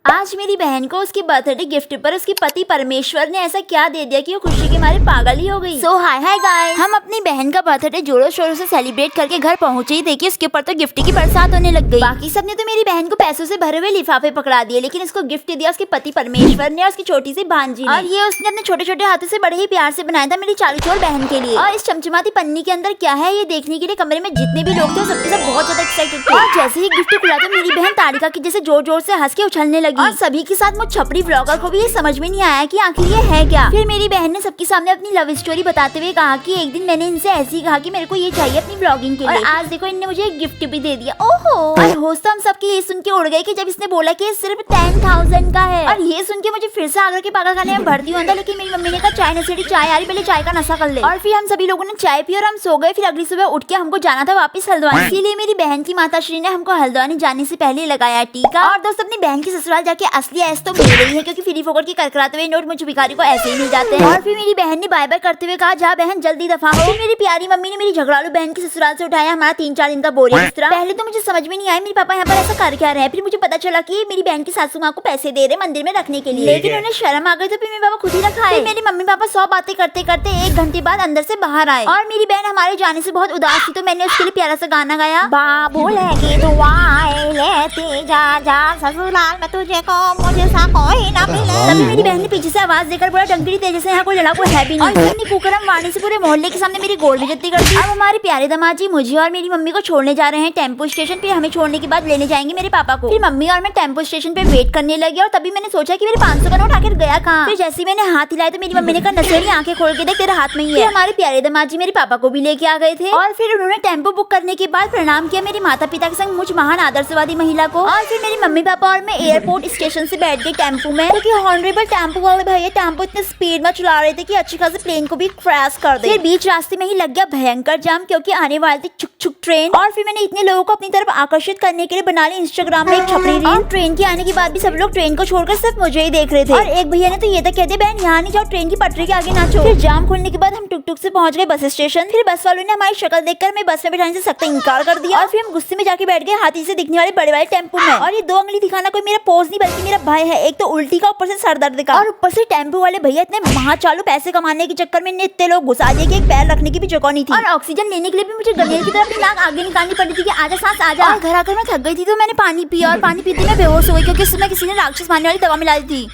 आज मेरी बहन को उसके बर्थडे गिफ्ट पर उसके पति परमेश्वर ने ऐसा क्या दे दिया कि वो खुशी के मारे पागल ही हो गई। सो हाय गाइस, हम अपनी बहन का बर्थडे जोरों शोरों से सेलिब्रेट करके घर पहुंचे ही देखिए उसके ऊपर तो गिफ्ट की बरसात होने लग गई। बाकी सबने तो मेरी बहन को पैसों से भरे हुए लिफाफे पकड़ा दिए, लेकिन उसको गिफ्ट दिया उसके पति परमेश्वर ने और उसकी छोटी सी भांजी ने। और ये उसने अपने छोटे छोटे हाथों से बड़े ही प्यार से बनाया था मेरी चालू चोर बहन के लिए। और इस चमचमाती पन्नी के अंदर क्या है ये देखने के लिए कमरे में जितने भी लोग थे सबके सब बहुत ज्यादा एक्साइटेड थे। और जैसे ही गिफ्ट खुला तो मेरी बहन ताड़िका की जैसे जोर जोर से हंस के उछलने लगी। और सभी के साथ मुझ छपरी व्लॉगर को भी ये समझ में नहीं आया कि आखिर ये है क्या। फिर मेरी बहन ने सबके सामने अपनी लव स्टोरी बताते हुए कहा कि एक दिन मैंने इनसे ऐसे ही कहा कि मेरे को ये चाहिए अपनी ब्लॉगिंग के लिए, और आज देखो इनने मुझे एक गिफ्ट भी दे दिया। ओहो, और होश तो हम सबके ये सुन के उड़ गए कि जब इसने बोला कि सिर्फ 10,000 का है। और ये सुन के मुझे फिर से आगरा के पागल खाने में भर्ती होना था, लेकिन मेरी मम्मी ने कहा चाय नशेड़ी चाय आ रही, पहले चाय का नशा कर ले। और फिर हम सभी लोगों ने चाय पी और हम सो गए। फिर अगली सुबह उठ के हमको जाना था वापस हल्द्वानी, इसीलिए मेरी बहन की माताश्री ने हमको हल्द्वानी जाने से पहले लगाया टीका। और दोस्त अपनी बहन की ससुराल जाके असली ऐस तो मिल रही है, क्योंकि फ्री फोकट के करकराते हुए नोट मुझे भिखारी को ऐसे ही मिल जाते हैं। और फिर मेरी बहन ने बाय बाय करते हुए कहा जा बहन जल्दी दफा हो। फिर मेरी प्यारी मम्मी ने मेरी झगड़ालू बहन की ससुराल से उठाया हमारा 3-4 दिन का बोरिया बिस्तरा। पहले तो मुझे समझ में नहीं आया मेरे पापा यहाँ पर ऐसा कर क्या रहे हैं। फिर मुझे पता चला कि मेरी बहन की सासू माँ को पैसे दे रहे मंदिर में रखने के लिए, लेकिन उन्हें शर्म आ गई तो फिर मेरे पापा खुद ही रखा है। मेरे मम्मी पापा 100 बातें करते करते 1 घंटे बाद अंदर से बाहर आए। और मेरी बहन हमारे जाने से बहुत उदास थी, तो मैंने उसके लिए प्यारा सा गाना गाया, बाबू लेके दुआएं लेते जा जा ससुराल में तुझे को मुझे सा कोई ना मिले। तभी मेरी बहन ने पीछे से आवाज देकर बोला डंगरी तेजी से यहाँ कोई लड़ाकू है भी नहीं। और कुकरम वाणी से पूरे मोहल्ले के सामने मेरी गोड़ बेइज्जती कर दी। अब हमारे प्यारे दामाद जी मुझे और मेरी मम्मी को छोड़ने जा रहे हैं टेम्पो स्टेशन पे। हमें छोड़ने के बाद लेने जाएंगे मेरे पापा को। फिर मम्मी और मैं टेम्पो स्टेशन पे वेट करने लगी और तभी मैंने सोचा कि मेरे 500 का नोट आखिर गया कहाँ। फिर जैसे ही मैंने हाथ हिलाया तो मेरी मम्मी ने कहा नशेड़ी आंखें खोल के देख तेरे हाथ में ही है। हमारे प्यारे दामाद जी मेरे पापा को भी लेके आ गए थे। और फिर उन्होंने टेम्पो बुक करने के बाद प्रणाम किया मेरे माता पिता के संग मुझ महान आदर्शवादी महिला को। और फिर मेरी मम्मी पापा और मैं एयरपोर्ट स्टेशन से बैठ गई टेम्पो में, क्योंकि हॉनरेबल टेम्पो वाले भैया टेम्पो इतने स्पीड में चला रहे थे कि अच्छी खासी प्लेन को भी क्रैश कर दे। फिर बीच रास्ते में ही लग गया भयंकर जाम, क्योंकि आने वाली थी छुक छुक ट्रेन। और फिर मैंने इतने लोगों को अपनी तरफ आकर्षित करने के लिए बना ली इंस्टाग्राम में एक छपरी रील। और ट्रेन के आने के बाद भी सब लोग ट्रेन को छोड़कर सिर्फ मुझे ही देख रहे थे। और एक भैया ने तो ये तक कह दिया बहन यहाँ नहीं जाओ, ट्रेन की पटरी के आगे नाचो। फिर जाम खुलने के बाद हम टुक टुक से पहुंच गए बस स्टेशन। फिर बस वालों ने हमारी शक्ल देखकर हमें बस में बैठाने से सख्त इनकार कर दिया। और फिर हम गुस्से में जाके बैठ गए हाथी से दिखने वाले बड़े वाले टेम्पो में। और ये 2 उंगली दिखाना कोई मेरा पोज नहीं बल्कि मेरा भय है, एक तो उल्टी का ऊपर से सर दर्द का। और ऊपर से टेम्पो वाले भैया इतने महाचालू पैसे कमाने के चक्कर में इतने लोग घुसा दिए कि एक पैर रखने की भी जगह नहीं थी। और ऑक्सीजन लेने के लिए भी मुझे गनेल की तरह अपनी नाक आगे निकालनी पड़ी थी कि आजा सांस आजा। और घर आकर मैं थक गई थी तो मैंने पानी पिया और पानी पीते मैं बेहोश हो गई, क्योंकि उसमें किसी ने राक्षस मारने वाली दवा मिला दी थी।